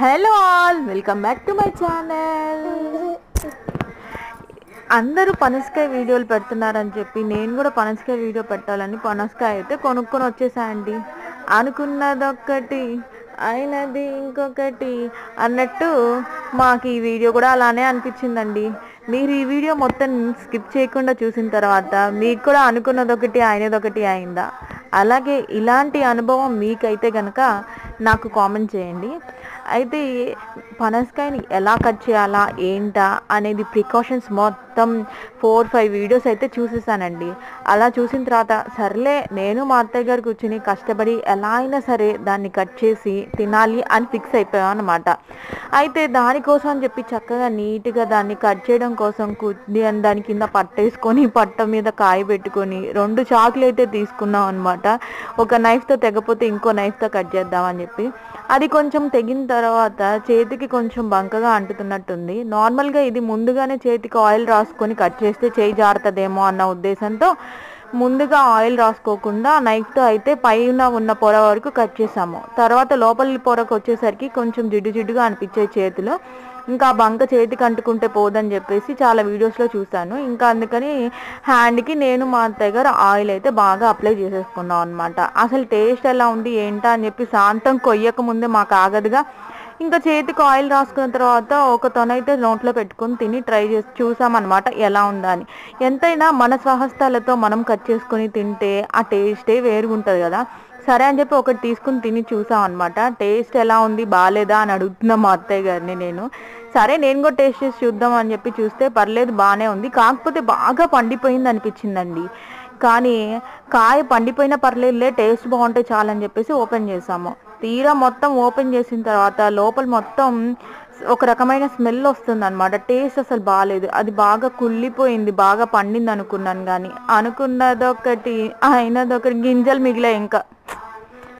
Hello all, welcome back to my channel. అందరూ పనసకాయ వీడియోలు పెడుతున్నారని చెప్పి నేను కూడా పనసకాయ వీడియో పెట్టాలని పనసకాయ అయితే కొనుక్కొని వచ్చేసాయండి. అనుకున్నదొక్కటి అయినది ఇంకొకటి అన్నట్టు మాకు ఈ వీడియో కూడా అలానే అనిపించిందండి. మీరు ఈ వీడియో మొత్తం స్కిప్ చేయకుండా చూసిన తర్వాత మీకు కూడా అనుకున్నదొకటి అయినదొకటి అయిందా? అలాగే ఇలాంటి అనుభవం మీకైతే కనుక నాకు కామెంట్ చేయండి. అయితే పనసకాయని ఎలా కట్ చేయాలా ఏంటా అనేది ప్రికాషన్స్ మొత్తం 4-5 వీడియోస్ అయితే చూసేసానండి. అలా చూసిన తర్వాత సర్లే నేను మా అత్తయ్య గారు కూర్చుని కష్టపడి ఎలా అయినా సరే దాన్ని కట్ చేసి తినాలి అని ఫిక్స్ అయిపోయాం అనమాట. అయితే దానికోసం అని చెప్పి చక్కగా నీట్గా దాన్ని కట్ చేయడం కోసం దాని కింద పట్టేసుకొని పట్ట మీద కాయ పెట్టుకొని 2 చాకులు అయితే తీసుకున్నాం అనమాట. ఒక నైఫ్తో తెగపోతే ఇంకో నైఫ్తో కట్ చేద్దామని చెప్పి అది కొంచెం తెగిన తర్వాత చేతికి కొంచెం బంకగా అంటుతున్నట్టుంది. నార్మల్గా ఇది ముందుగానే చేతికి ఆయిల్ రాసుకొని కట్ చేస్తే చేయి జారుతుందేమో అన్న ఉద్దేశంతో ముందుగా ఆయిల్ రాసుకోకుండా నైఫ్తో అయితే పైన ఉన్న పొర వరకు కట్ చేసాము. తర్వాత లోపలి పొరకు వచ్చేసరికి కొంచెం జిడ్డుగా అనిపించే చేతిలో. ఇంకా బంక చేతికి అంటుకుంటే పోదని చెప్పేసి చాలా వీడియోస్లో చూశాను. ఇంకా అందుకని హ్యాండ్కి నేను మా అత్తయ్య గారు ఆయిల్ అయితే బాగా అప్లై చేసేసుకున్నాం అనమాట. అసలు టేస్ట్ ఎలా ఉంది ఏంటా అని చెప్పి శాంతం కొయ్యక ముందే మాకు ఆగదుగా. ఇంకా చేతికి ఆయిల్ రాసుకున్న తర్వాత ఒక తొనైతే నోట్లో పెట్టుకొని తిని ట్రై చేసి చూసామన్నమాట ఎలా ఉందా అని. ఎంతైనా మన స్వహస్తాలతో మనం కట్ చేసుకొని తింటే ఆ టేస్టే వేరుగుంటుంది కదా. సరే అని చెప్పి ఒకటి తీసుకుని తిని చూసాం అనమాట. టేస్ట్ ఎలా ఉంది బాగాలేదా అని అడుగుతున్నా మా అత్తయ్య గారిని నేను. సరే నేను కూడా టేస్ట్ చేసి చూద్దాం అని చెప్పి చూస్తే పర్లేదు బాగానే ఉంది, కాకపోతే బాగా పండిపోయింది అనిపించిందండి. కానీ కాయ పండిపోయినా పర్లేదులే టేస్ట్ బాగుంటే చాలని చెప్పేసి ఓపెన్ చేసాము. తీరా మొత్తం ఓపెన్ చేసిన తర్వాత లోపల మొత్తం ఒక రకమైన స్మెల్ వస్తుంది అనమాట. టేస్ట్ అసలు బాగాలేదు, అది బాగా కుళ్ళిపోయింది, బాగా పండింది అనుకున్నాను. కానీ అనుకున్నదొకటి అయినదొకటి గింజలు మిగిలాయి. ఇంకా